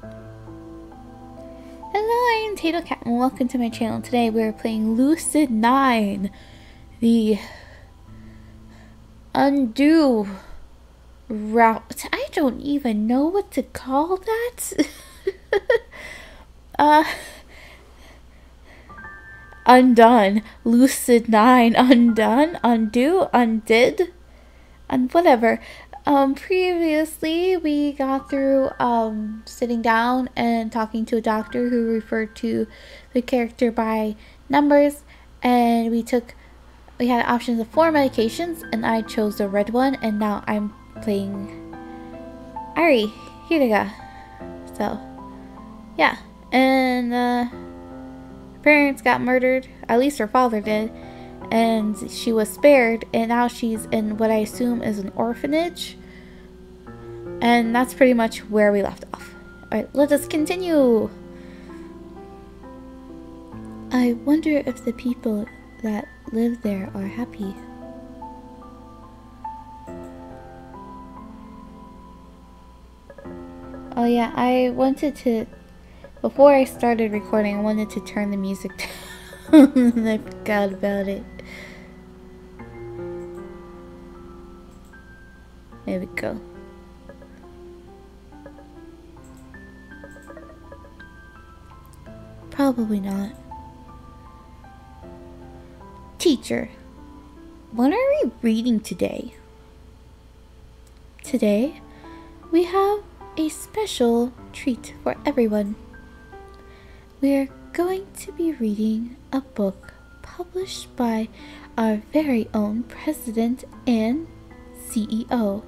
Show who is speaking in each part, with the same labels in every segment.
Speaker 1: Hello, I'm tatocat and welcome to my channel. Today we're playing Lucid9, the undo route. I don't even know what to call that. Undone. Lucid9, undone, undo, undid, and whatever. Previously we got through sitting down and talking to a doctor who referred to the character by numbers, and we had options of 4 medications and I chose the red one, and now I'm playing Ari Hiraga. So yeah, and her parents got murdered, at least her father did, and she was spared, and now she's in what I assume is an orphanage. And that's pretty much where we left off. Alright, let us continue. I wonder if the people that live there are happy. Oh yeah, I wanted to, before I started recording, I wanted to turn the music down and I forgot about it. There we go. Probably not. Teacher, what are we reading today? Today, we have a special treat for everyone. We're going to be reading a book published by our very own president and CEO,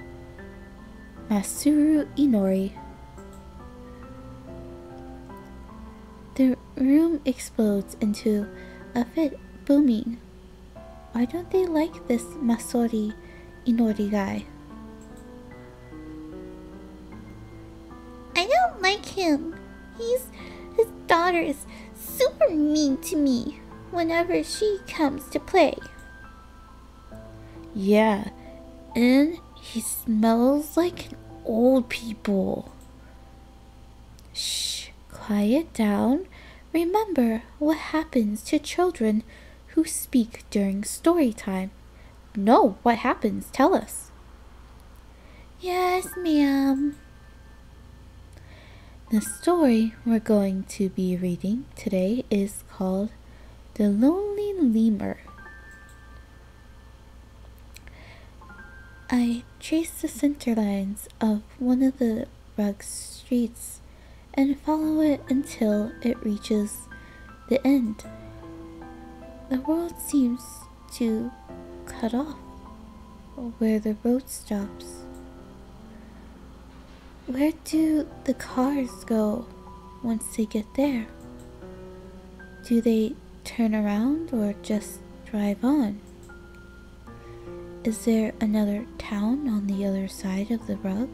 Speaker 1: Masaru Inori. The room explodes into a fit, booming. Why don't they like this Masaru Inori guy? I don't like him. His daughter is super mean to me whenever she comes to play. Yeah, and he smells like old people. Shh, quiet down. Remember what happens to children who speak during story time. No, what happens? Tell us. Yes, ma'am. The story we're going to be reading today is called The Lonely Lemur. I trace the center lines of one of the rug streets and follow it until it reaches the end. The world seems to cut off where the road stops. Where do the cars go once they get there? Do they turn around or just drive on? Is there another town on the other side of the rug?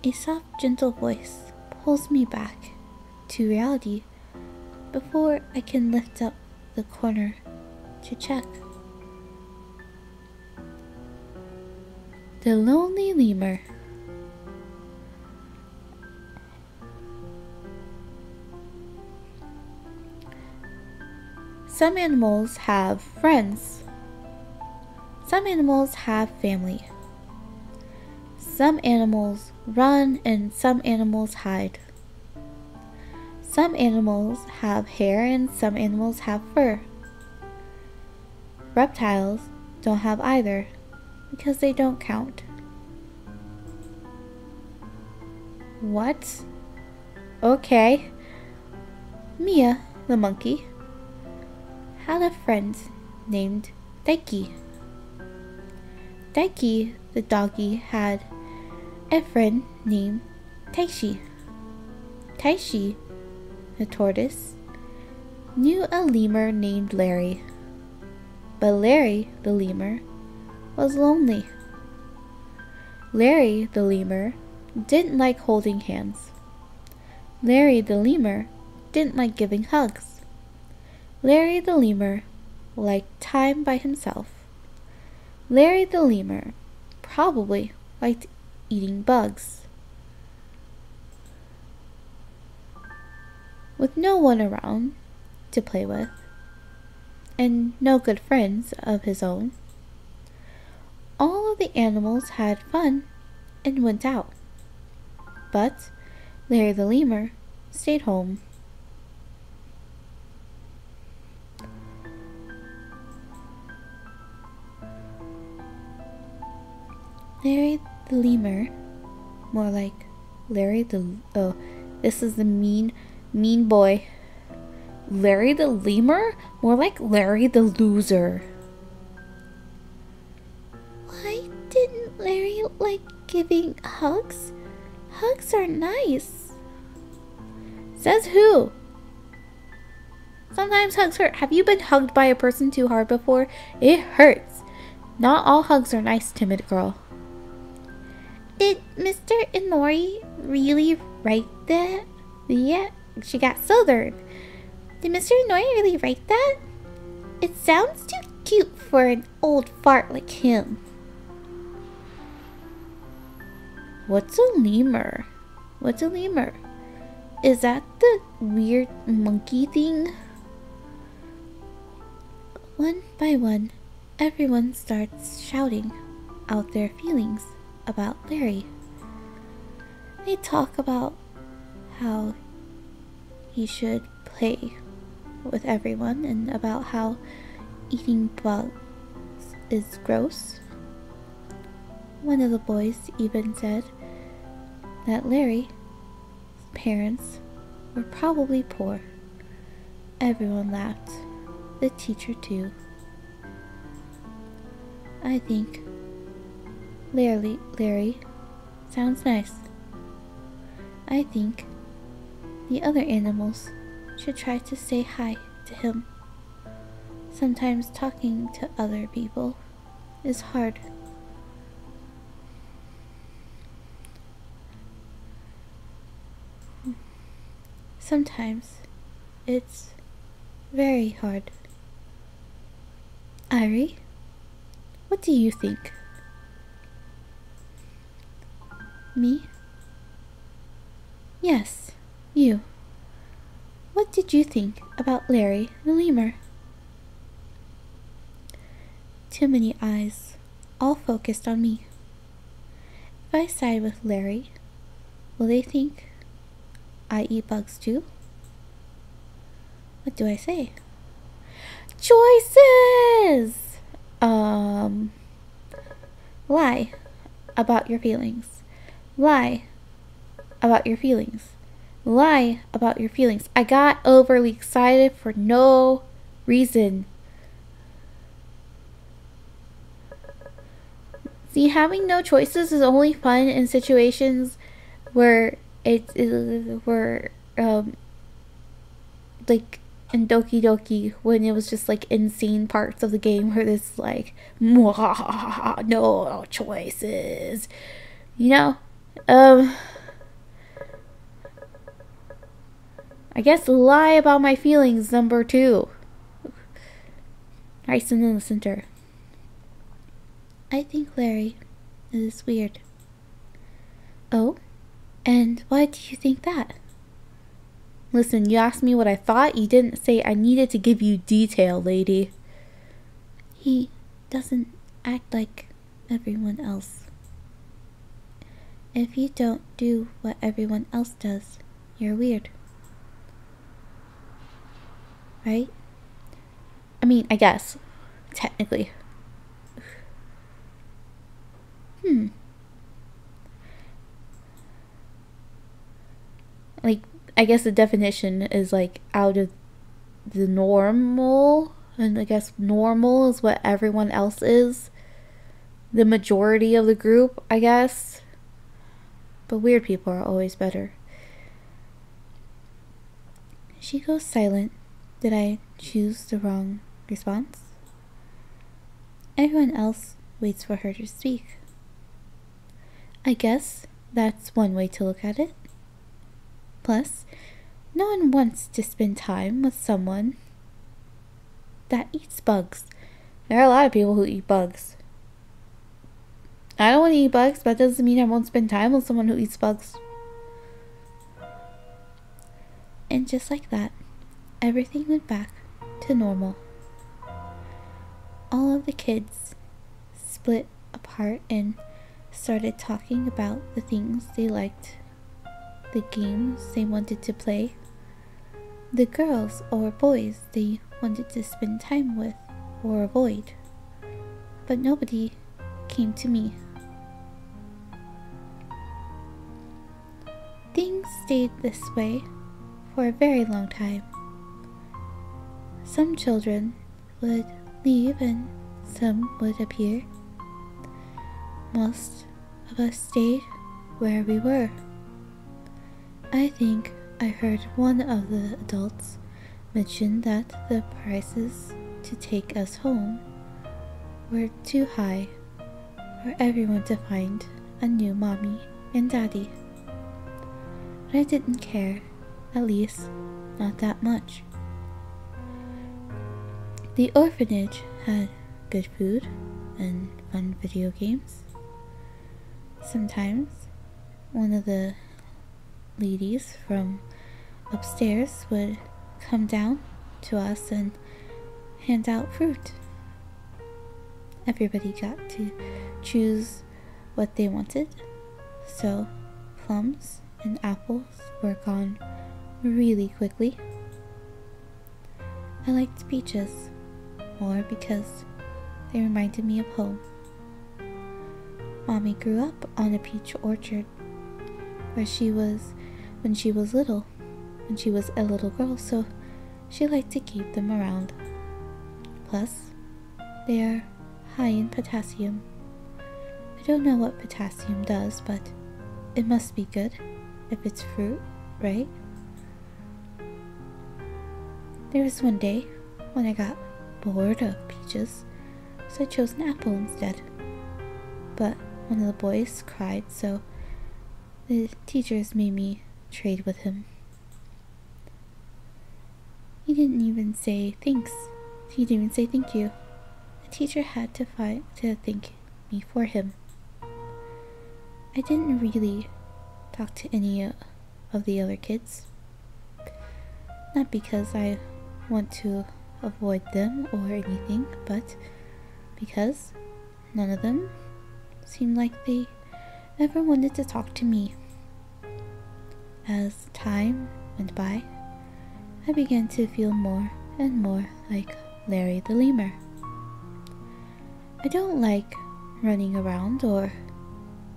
Speaker 1: A soft, gentle voice pulls me back to reality before I can lift up the corner to check. The Lonely Lemur. Some animals have friends. Some animals have family. Some animals run and some animals hide. Some animals have hair and some animals have fur. Reptiles don't have either because they don't count. What? Okay. Mia, the monkey, had a friend named Daiki. Daiki, the doggy, had a friend named Taishi. Taishi, the tortoise, knew a lemur named Larry. But Larry, the lemur, was lonely. Larry, the lemur, didn't like holding hands. Larry, the lemur, didn't like giving hugs. Larry, the lemur, liked time by himself. Larry, the lemur, probably liked eating bugs. With no one around to play with, and no good friends of his own, all of the animals had fun and went out. But Larry the Lemur stayed home. Larry the Lemur, more like Larry the... Oh, this is the mean boy. Larry the Lemur? More like Larry the Loser. Why didn't Larry like giving hugs? Hugs are nice. Says who? Sometimes hugs hurt. Have you been hugged by a person too hard before? It hurts. Not all hugs are nice, timid girl. Did Mr. Inori really write that? Yeah, she got silvered. Did Mr. Inori really write that? It sounds too cute for an old fart like him. What's a lemur? What's a lemur? Is that the weird monkey thing? One by one, everyone starts shouting out their feelings about Larry. They talk about how he should play with everyone and about how eating bugs is gross. One of the boys even said that Larry's parents were probably poor. Everyone laughed, the teacher too. I think Larry sounds nice. I think the other animals should try to say hi to him. Sometimes talking to other people is hard. Sometimes it's very hard. Irie, what do you think? Me? Yes, you. What did you think about Larry the Lemur? Too many eyes, all focused on me. If I side with Larry, will they think I eat bugs too? What do I say? Choices! Lie about your feelings. Lie about your feelings. Lie about your feelings. I got overly excited for no reason. See, having no choices is only fun in situations where like in Doki Doki, when it was just like insane parts of the game where there's like no choices, you know. I guess lie about my feelings, number 2. Nice and in the center. I think Larry is weird. Oh? And why do you think that? Listen, you asked me what I thought. You didn't say I needed to give you detail, lady. He doesn't act like everyone else. If you don't do what everyone else does, you're weird. Right? I mean, I guess. Technically. Like, I guess the definition is like out of the normal, and I guess normal is what everyone else is. The majority of the group, I guess. But weird people are always better. She goes silent. Did I choose the wrong response? Everyone else waits for her to speak. I guess that's one way to look at it. Plus, no one wants to spend time with someone that eats bugs. There are a lot of people who eat bugs. I don't want to eat bugs, but that doesn't mean I won't spend time with someone who eats bugs. And just like that, everything went back to normal. All of the kids split apart and started talking about the things they liked, the games they wanted to play, the girls or boys they wanted to spend time with or avoid. But nobody came to me. Things stayed this way for a very long time. Some children would leave and some would appear. Most of us stayed where we were. I think I heard one of the adults mention that the prices to take us home were too high for everyone to find a new mommy and daddy. But I didn't care, at least not that much. The orphanage had good food and fun video games. Sometimes one of the ladies from upstairs would come down to us and hand out fruit. Everybody got to choose what they wanted, so plums and apples were gone really quickly. I liked peaches more because they reminded me of home. Mommy grew up on a peach orchard where she was when she was little, when she was a little girl, so she liked to keep them around. Plus, they are high in potassium. I don't know what potassium does, but it must be good if it's fruit, right? There was one day when I got bored of peaches, so I chose an apple instead. But one of the boys cried, so the teachers made me trade with him. He didn't even say thanks. He didn't even say thank you. The teacher had to thank me for him. I didn't really talk to any of the other kids. Not because I want to avoid them or anything, but because none of them seemed like they ever wanted to talk to me. As time went by, I began to feel more and more like Larry the Lemur. I don't like running around or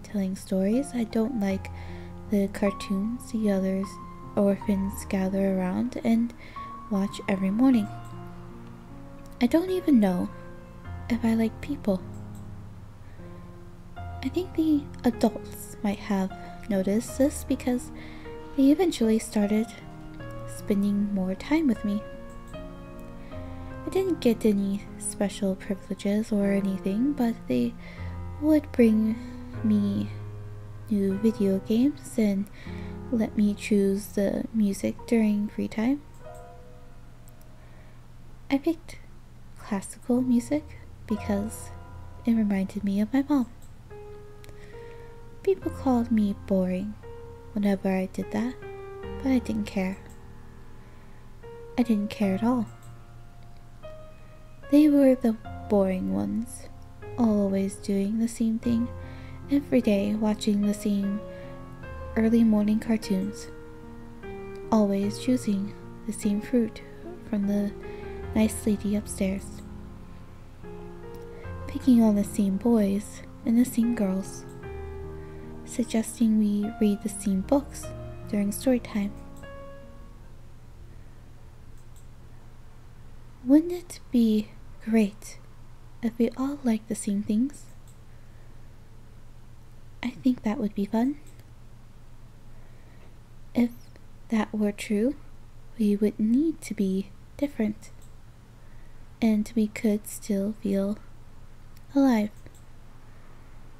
Speaker 1: telling stories. I don't like the cartoons the others orphans gather around and watch every morning. I don't even know if I like people. I think the adults might have noticed this because they eventually started spending more time with me. I didn't get any special privileges or anything, but they would bring me new video games and let me choose the music during free time. I picked classical music because it reminded me of my mom. People called me boring whenever I did that, but I didn't care. I didn't care at all. They were the boring ones, always doing the same thing every day, watching the same early morning cartoons, always choosing the same fruit from the nice lady upstairs, picking on the same boys and the same girls, suggesting we read the same books during story time. Wouldn't it be great if we all liked the same things? I think that would be fun. If that were true, we would need to be different, and we could still feel alive.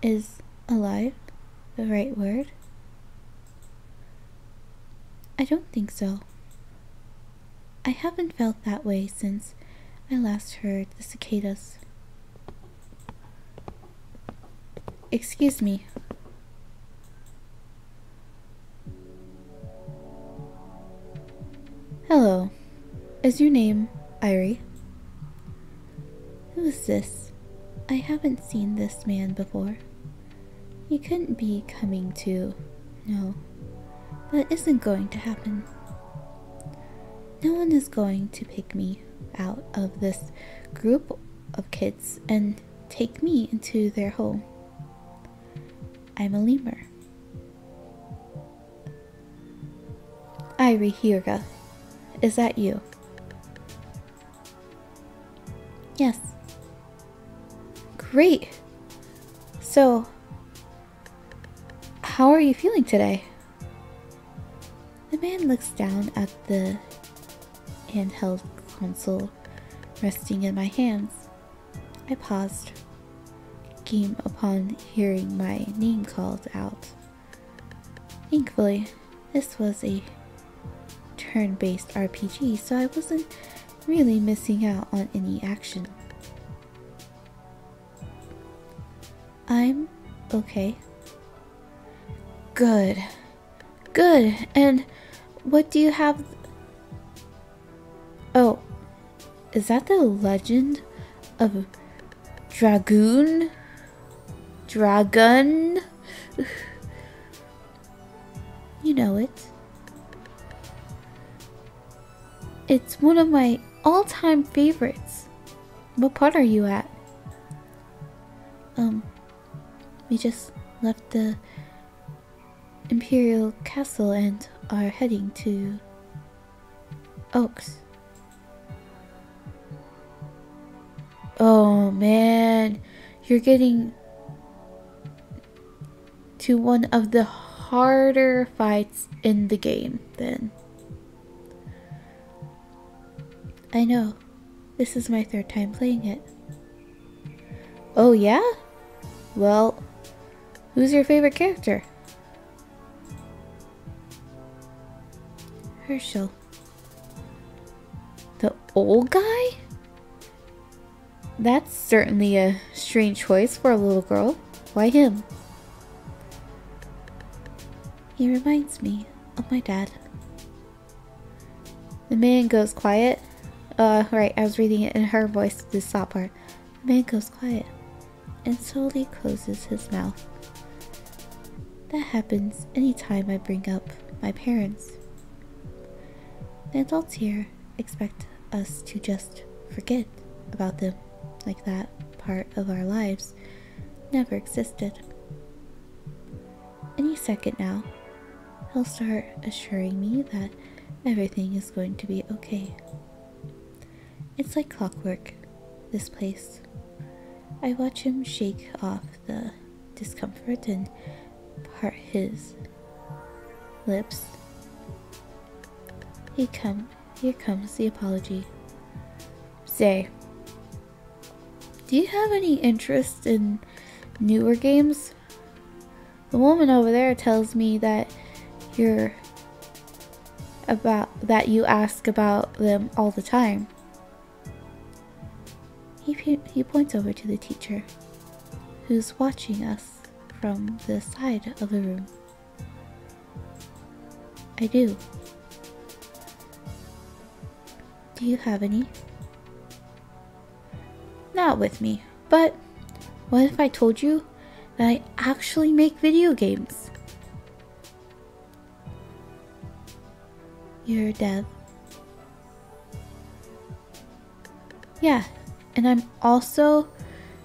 Speaker 1: Is alive the right word? I don't think so. I haven't felt that way since I last heard the cicadas. excuse me. Hello. Is your name Irie? Who is this? I haven't seen this man before. He couldn't be coming to... No. That isn't going to happen. No one is going to pick me out of this group of kids and take me into their home. I'm a lemur. Irie Hyuga. Is that you? Yes. Great! So, how are you feeling today? The man looks down at the handheld console resting in my hands. I paused, game upon hearing my name called out. Thankfully, this was a turn-based RPG, so I wasn't really missing out on any action. I'm okay. Good. Good. And what do you have? Oh, is that the legend of Dragoon? Dragon? You know it. It's one of my all-time favorites. What part are you at? We just left the Imperial Castle and are heading to Oaks. Oh man, you're getting to one of the harder fights in the game then. I know. This is my third time playing it. Oh yeah? Well, who's your favorite character? Herschel. The old guy? That's certainly a strange choice for a little girl. Why him? He reminds me of my dad. The man goes quiet. Right, I was reading it in her voice, this stop part. The man goes quiet and slowly closes his mouth. That happens anytime I bring up my parents. The adults here expect us to just forget about them, like that part of our lives never existed. Any second now, he'll start assuring me that everything is going to be okay. It's like clockwork, this place. I watch him shake off the discomfort and part his lips. Here comes the apology. Say, do you have any interest in newer games? The woman over there tells me that you ask about them all the time. He points over to the teacher, who's watching us from the side of the room. I do. Do you have any? Not with me, but what if I told you that I actually make video games? You're a dev? Yeah, and I'm also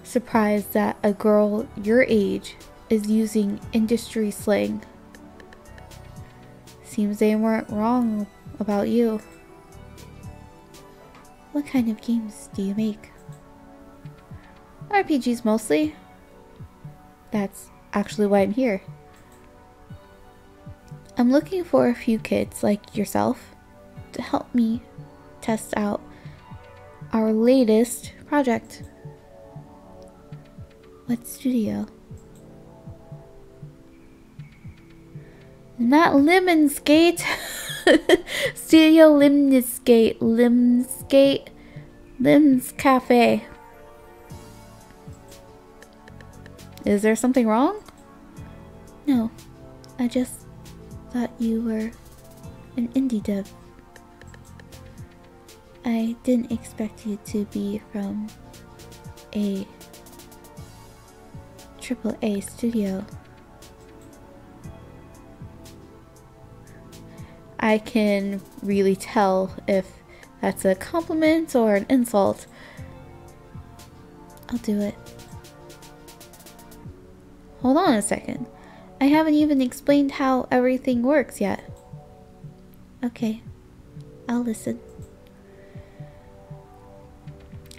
Speaker 1: surprised that a girl your age is using industry slang. Seems they weren't wrong about you. What kind of games do you make? RPGs mostly. That's actually why I'm here. I'm looking for a few kids like yourself to help me test out our latest project. What studio? Not Lemonscape. Studio Lemonscape. Lims Cafe. Is there something wrong? No, I just thought you were an indie dev. I didn't expect you to be from a AAA studio. I can really tell if that's a compliment or an insult. I'll do it. Hold on a second. I haven't even explained how everything works yet. Okay, I'll listen.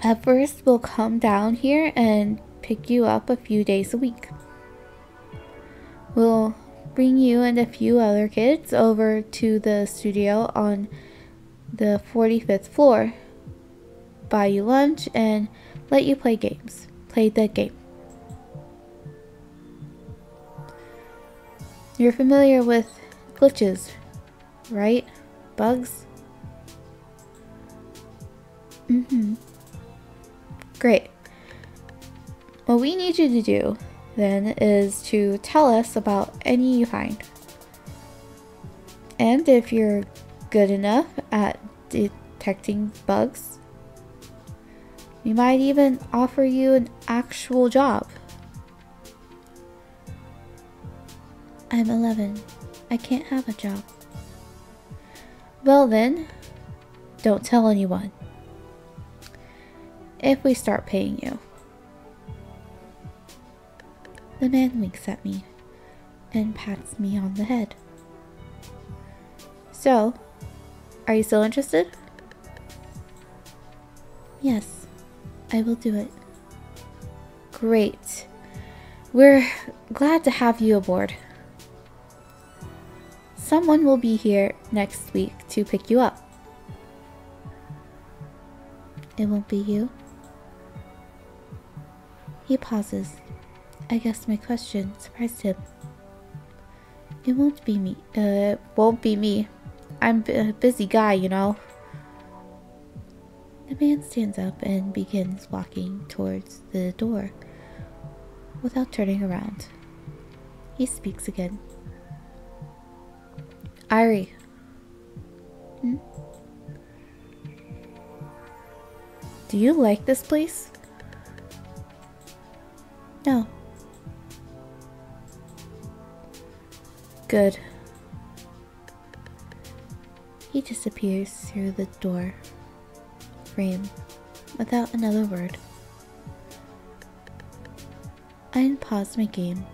Speaker 1: At first, we'll come down here and pick you up a few days a week. We'll bring you and a few other kids over to the studio on the 45th floor, buy you lunch, and let you play games. Play the game. You're familiar with glitches, right? Bugs? Great. What we need you to do then is to tell us about any you find. And if you're good enough at detecting bugs, we might even offer you an actual job. I'm 11. I can't have a job. Well then, don't tell anyone. If we start paying you. The man winks at me and pats me on the head. So, are you still interested? Yes, I will do it. Great. We're glad to have you aboard. Someone will be here next week to pick you up. It won't be you? He pauses. I guess my question surprised him. It won't be me. Won't be me. I'm a busy guy, you know. The man stands up and begins walking towards the door without turning around. He speaks again. Irie. Do you like this place? No. Good. He disappears through the door frame without another word. I unpause my game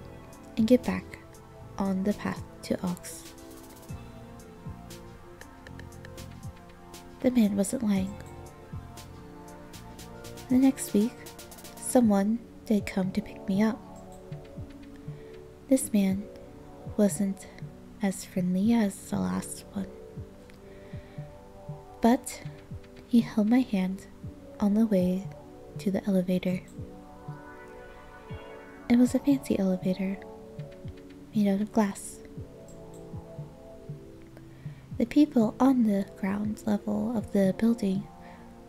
Speaker 1: and get back on the path to Ox. The man wasn't lying. The next week, someone did come to pick me up. This man wasn't as friendly as the last one, but he held my hand on the way to the elevator. It was a fancy elevator, made out of glass. The people on the ground level of the building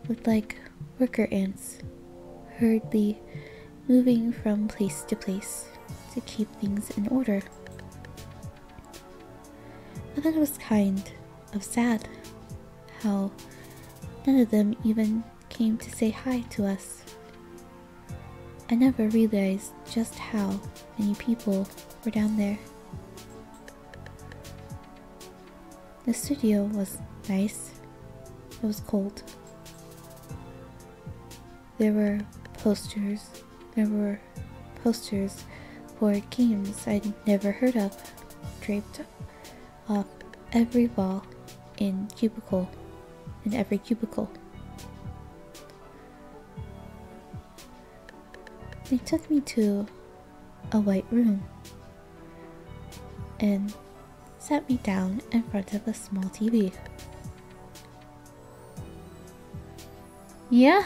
Speaker 1: looked like worker ants, hurriedly moving from place to place to keep things in order. I thought it was kind of sad how none of them even came to say hi to us. I never realized just how many people were down there. The studio was nice. It was cold. There were posters for games I'd never heard of, draped off every wall in every cubicle. They took me to a white room and sat me down in front of a small TV. Yeah?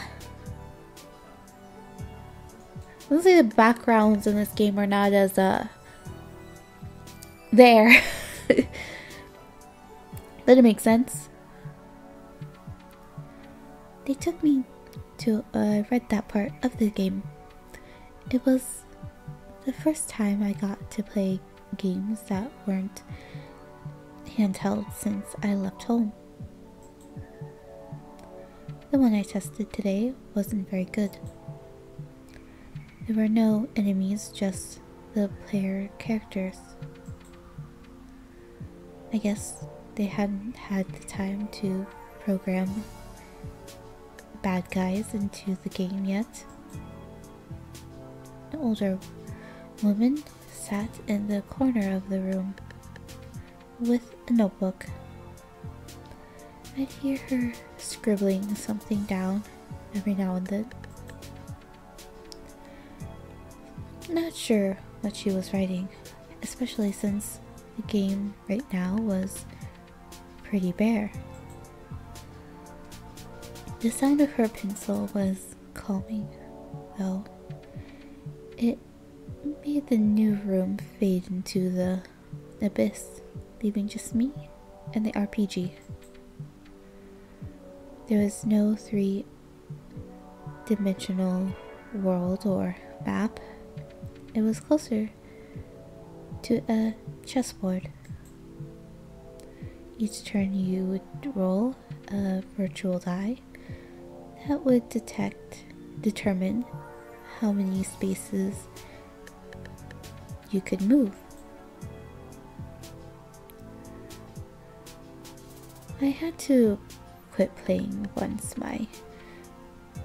Speaker 1: Let's say the backgrounds in this game are not as, there. Did it make sense? They took me to, I read that part of the game. It was The first time I got to play games that weren't handheld since I left home. The one I tested today wasn't very good. There were no enemies, just the player characters. I guess they hadn't had the time to program bad guys into the game yet. An older woman sat in the corner of the room with a notebook. I'd hear her scribbling something down every now and then. Not sure what she was writing, especially since the game right now was pretty bare. The sound of her pencil was calming, though. It made the new room fade into the abyss, leaving just me and the RPG. There was no three-dimensional world or map. It was closer to a chessboard. Each turn you would roll a virtual die that would determine how many spaces you could move. I had to quit playing once my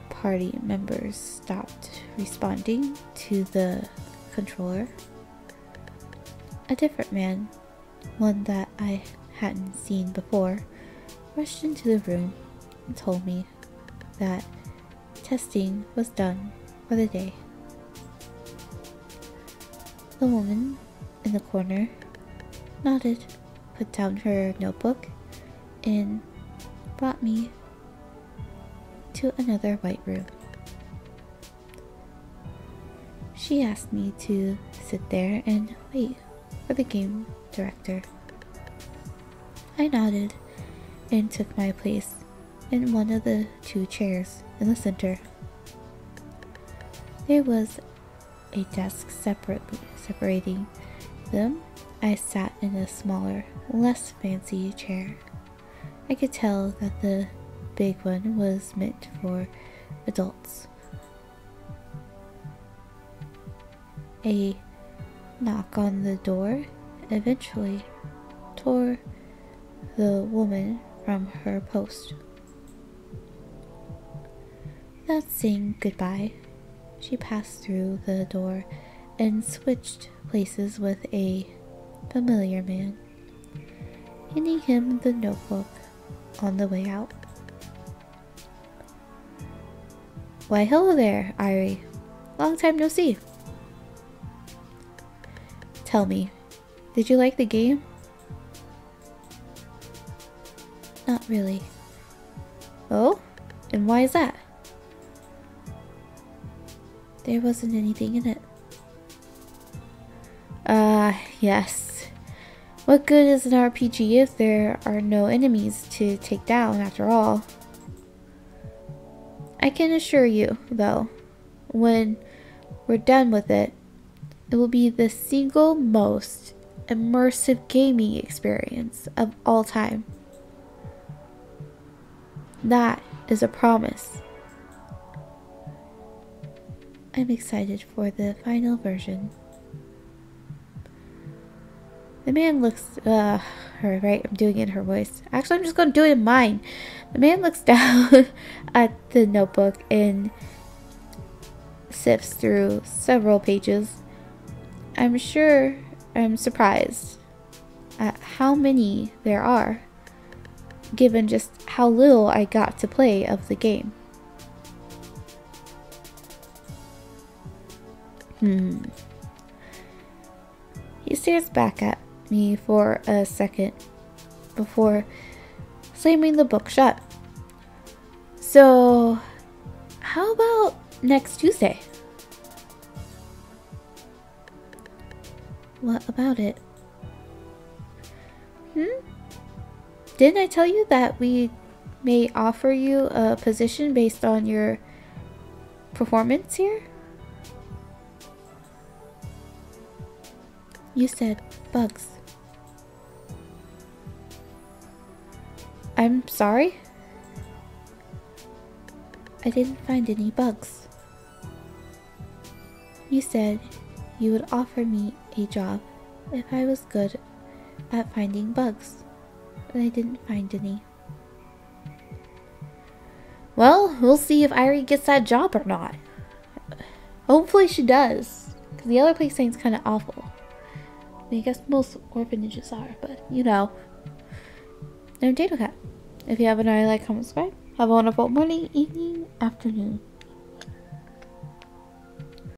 Speaker 1: party members stopped responding to the controller. A different man, one that I hadn't seen before, rushed into the room and told me that testing was done for the day. The woman in the corner nodded, put down her notebook, and brought me to another white room. She asked me to sit there and wait for the game director. I nodded and took my place in one of the two chairs in the center. There was a desk separating them. I sat in a smaller, less fancy chair. I could tell that the big one was meant for adults. A knock on the door eventually tore the woman from her post. Without saying goodbye, she passed through the door and switched places with a familiar man, handing him the notebook on the way out. Why, hello there, Irie. Long time no see. Tell me, did you like the game? Not really. Oh? And why is that? There wasn't anything in it. Yes. What good is an RPG if there are no enemies to take down after all? I can assure you, though, when we're done with it, it will be the single most immersive gaming experience of all time. That is a promise. I'm excited for the final version. The man looks, right, I'm doing it in her voice. Actually, I'm just going to do it in mine. The man looks down at the notebook and sifts through several pages. I'm sure I'm surprised at how many there are, given just how little I got to play of the game. He stares back at me for a second before slamming the book shut. So, how about next Tuesday? What about it? Didn't I tell you that we may offer you a position based on your performance here? You said bugs. I'm sorry? I didn't find any bugs. You said you would offer me a job if I was good at finding bugs, and I didn't find any. Well, we'll see if Irie gets that job or not. Hopefully she does, because the other place seems kind of awful. I mean, I guess most orphanages are, but you know. I'm tatocat. If you haven't already, like, comment, subscribe. Have a wonderful morning, evening, afternoon.